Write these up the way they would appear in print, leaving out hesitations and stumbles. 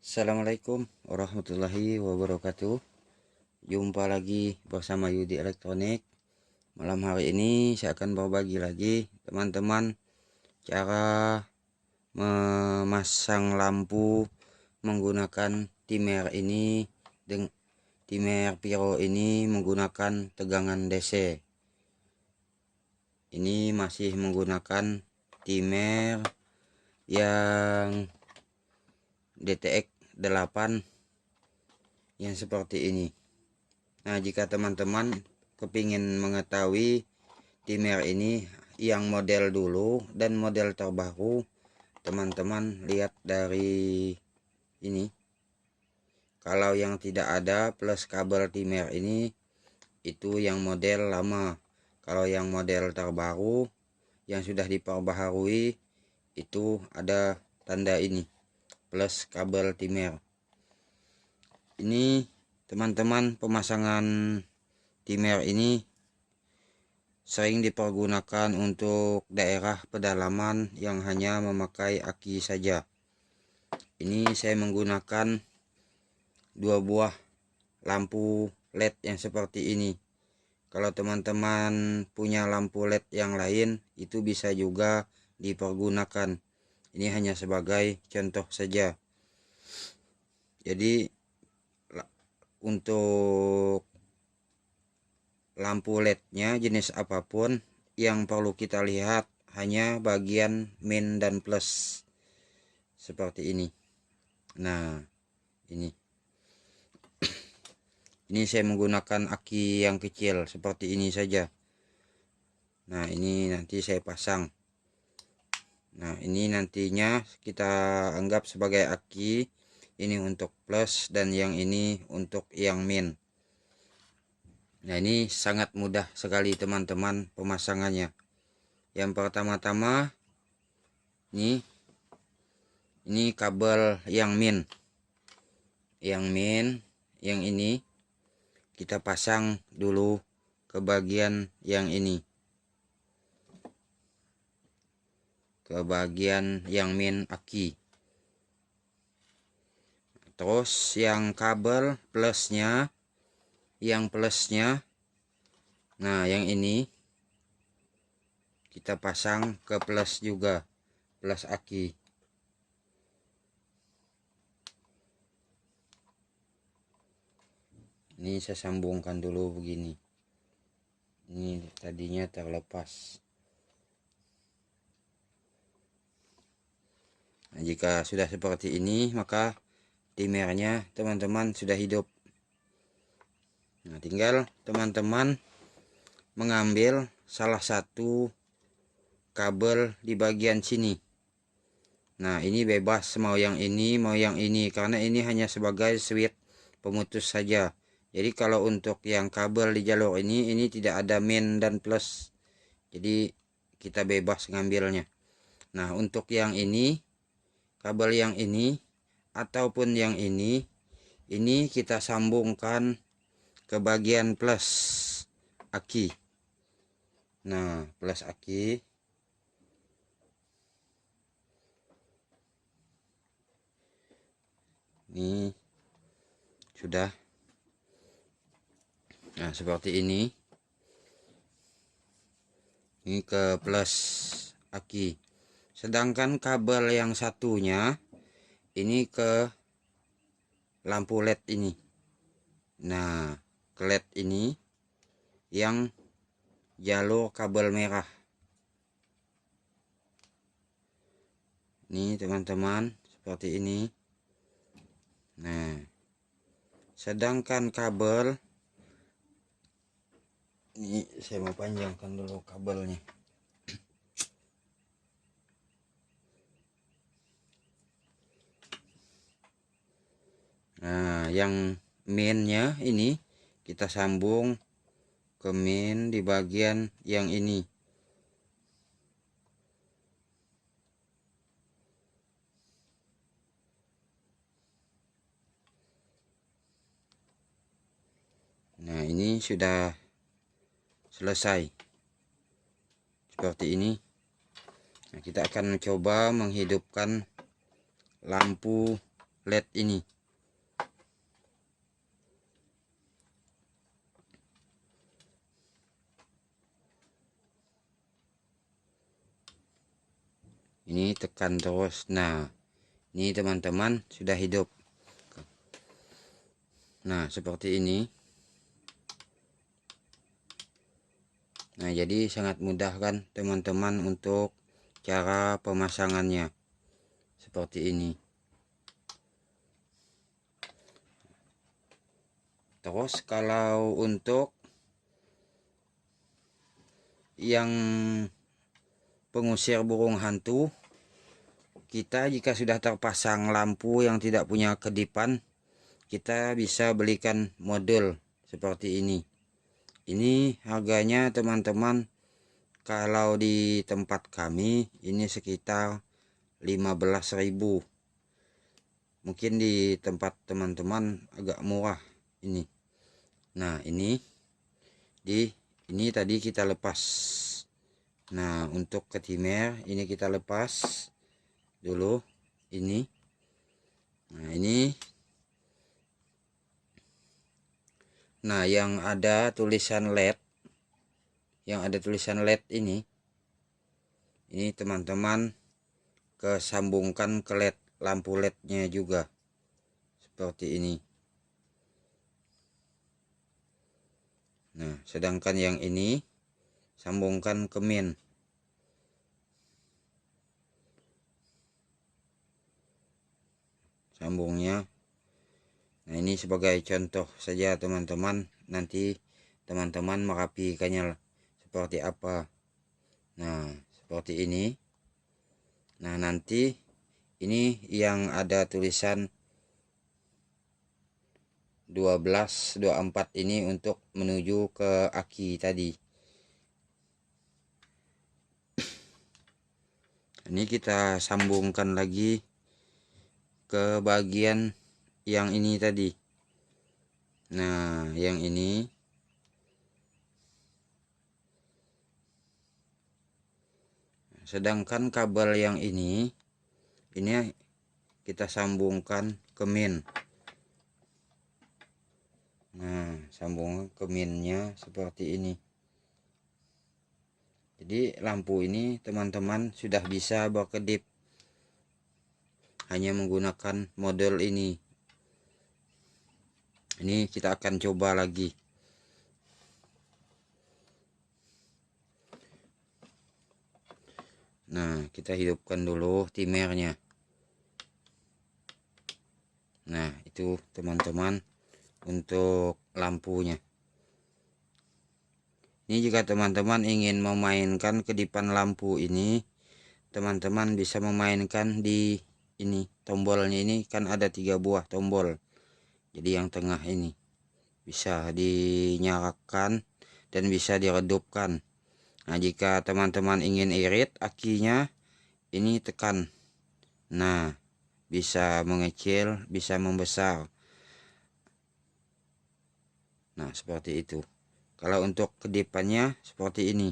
Assalamualaikum warahmatullahi wabarakatuh. Jumpa lagi bersama Yudi Elektronik. Malam hari ini saya akan berbagi lagi teman-teman cara memasang lampu menggunakan timer ini dengan timer Piro ini menggunakan tegangan DC. Ini masih menggunakan timer yang DTX 8 yang seperti ini. Nah, jika teman-teman kepingin mengetahui timer ini yang model dulu dan model terbaru, teman-teman lihat dari ini. Kalau yang tidak ada plus kabel timer ini, itu yang model lama. Kalau yang model terbaru yang sudah diperbaharui, itu ada tanda ini plus kabel timer. Ini teman-teman, pemasangan timer ini sering dipergunakan untuk daerah pedalaman yang hanya memakai aki saja. Ini saya menggunakan dua buah lampu LED yang seperti ini. Kalau teman-teman punya lampu LED yang lain, itu bisa juga dipergunakan. Ini hanya sebagai contoh saja. Jadi untuk lampu LED-nya jenis apapun, yang perlu kita lihat hanya bagian min dan plus seperti ini. Nah, ini saya menggunakan aki yang kecil seperti ini saja. Nah, ini nanti saya pasang. Nah, ini nantinya kita anggap sebagai aki. Ini untuk plus dan yang ini untuk yang min. Nah, ini sangat mudah sekali teman-teman pemasangannya. Yang pertama-tama ini kabel yang min. Yang ini kita pasang dulu ke bagian yang ini. Ke bagian yang min aki. Terus yang kabel plusnya, nah yang ini kita pasang ke plus juga, plus aki. Ini saya sambungkan dulu begini. Ini tadinya terlepas. Nah, jika sudah seperti ini, maka timernya teman-teman sudah hidup. Nah, tinggal teman-teman mengambil salah satu kabel di bagian sini. Nah, ini bebas mau yang ini karena ini hanya sebagai switch pemutus saja. Jadi kalau untuk yang kabel di jalur ini tidak ada min dan plus. Jadi kita bebas ngambilnya. Nah, untuk yang ini, kabel yang ini ataupun yang ini kita sambungkan ke bagian plus aki. Nah, plus aki. Ini sudah. Nah, seperti ini. Ini ke plus aki. Sedangkan kabel yang satunya ini ke lampu LED ini. Nah, ke LED ini yang jalur kabel merah. Ini teman-teman, seperti ini. Nah, sedangkan kabel ini saya mau panjangkan dulu kabelnya. Nah, yang minnya ini kita sambung ke min di bagian yang ini. Nah, ini sudah selesai seperti ini. Nah, kita akan mencoba menghidupkan lampu LED ini. Ini tekan terus. Nah, ini teman-teman sudah hidup. Nah, seperti ini. Nah, jadi sangat mudah kan teman-teman untuk cara pemasangannya. Seperti ini. Terus kalau untuk yang pengusir burung hantu, kita jika sudah terpasang lampu yang tidak punya kedipan, kita bisa belikan modul seperti ini. Ini harganya teman-teman, kalau di tempat kami ini sekitar 15.000. Mungkin di tempat teman-teman agak murah ini. Nah, ini tadi kita lepas. Nah, untuk ketimer ini kita lepas dulu ini. Nah, ini. Nah, yang ada tulisan LED, ini teman-teman kesambungkan ke LED, lampu LED-nya juga seperti ini. Nah, sedangkan yang ini sambungkan ke min. Sambungnya. Nah, ini sebagai contoh saja teman-teman, nanti teman-teman merapikannya seperti apa. Nah, seperti ini. Nah, nanti ini yang ada tulisan 1224 ini untuk menuju ke aki tadi. Ini kita sambungkan lagi ke bagian yang ini tadi. Nah, yang ini. Sedangkan kabel yang ini kita sambungkan ke min. Nah, sambung ke minnya seperti ini. Jadi lampu ini teman-teman sudah bisa berkedip hanya menggunakan model ini. Ini kita akan coba lagi. Nah, kita hidupkan dulu timernya. Nah, itu teman-teman untuk lampunya. Ini jika teman-teman ingin memainkan kedipan lampu ini, teman-teman bisa memainkan di ini. Tombolnya ini kan ada 3 buah tombol. Jadi yang tengah ini bisa dinyalakan dan bisa diredupkan. Nah, jika teman-teman ingin irit akinya, ini tekan. Nah, bisa mengecil, bisa membesar. Nah, seperti itu. Kalau untuk kedipannya seperti ini.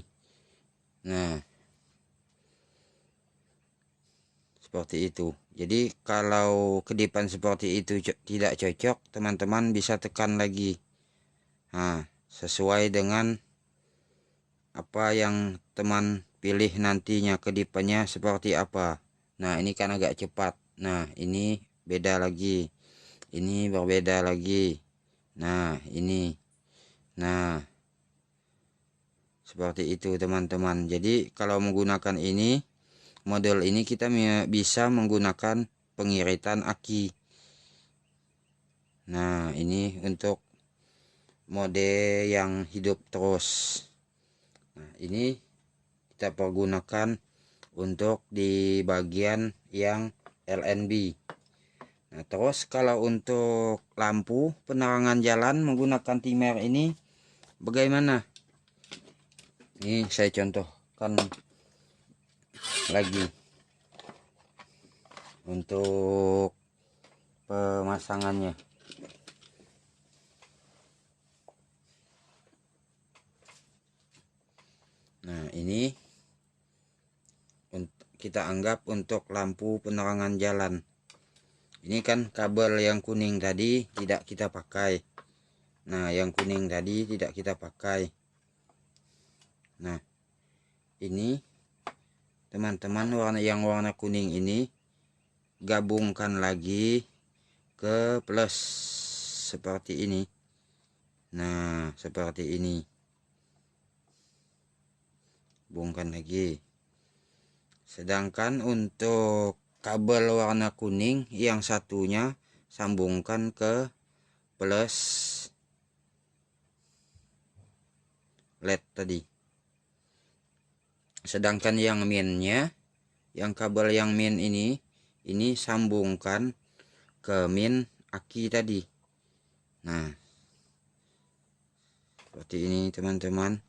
Nah, seperti itu. Jadi kalau kedipan seperti itu tidak cocok, teman-teman bisa tekan lagi. Nah, sesuai dengan apa yang teman pilih nantinya, kedipannya seperti apa. Nah, ini kan agak cepat. Nah, ini beda lagi. Ini berbeda lagi. Nah, ini. Nah, seperti itu teman-teman. Jadi kalau menggunakan ini, model ini kita bisa menggunakan pengiritan aki. Nah, ini untuk mode yang hidup terus. Nah, ini kita pergunakan untuk di bagian yang LNB. Nah, terus kalau untuk lampu penerangan jalan menggunakan timer ini bagaimana? Ini saya contohkan lagi untuk pemasangannya. Nah, ini kita anggap untuk lampu penerangan jalan. Ini kan kabel yang kuning tadi tidak kita pakai. Nah, yang kuning tadi tidak kita pakai. Nah, ini teman-teman warna kuning ini gabungkan lagi ke plus seperti ini. Nah, seperti ini. Hubungkan lagi. Sedangkan untuk kabel warna kuning yang satunya sambungkan ke plus LED tadi. Sedangkan yang minnya, yang kabel yang min ini sambungkan ke min aki tadi. Nah, seperti ini teman-teman.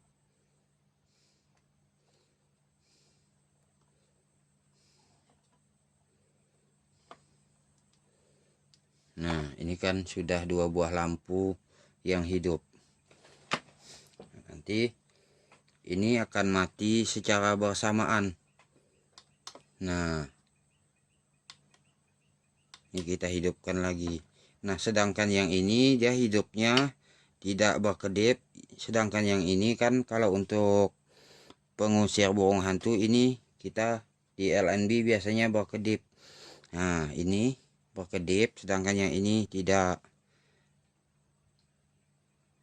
Nah, ini kan sudah 2 buah lampu yang hidup. Nanti ini akan mati secara bersamaan. Nah, ini kita hidupkan lagi. Nah, sedangkan yang ini dia hidupnya tidak berkedip. Sedangkan yang ini kan kalau untuk pengusir burung hantu ini kita di LNB biasanya berkedip. Nah, ini berkedip, sedangkan yang ini tidak.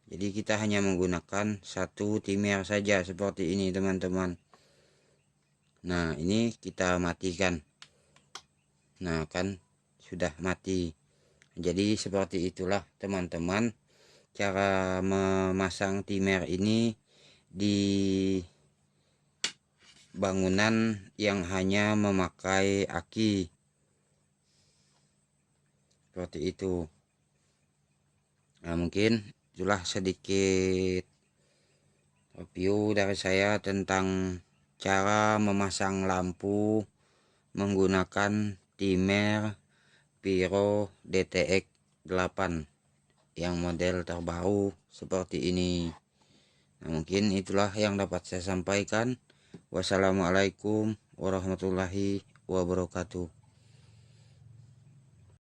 Jadi kita hanya menggunakan satu timer saja seperti ini teman-teman. Nah, ini kita matikan. Nah, kan sudah mati. Jadi seperti itulah teman-teman cara memasang timer ini di bangunan yang hanya memakai aki. Seperti itu. Nah, mungkin itulah sedikit review dari saya tentang cara memasang lampu menggunakan timer Pyro DTX 8 yang model terbaru seperti ini. Nah, mungkin itulah yang dapat saya sampaikan. Wassalamualaikum warahmatullahi wabarakatuh.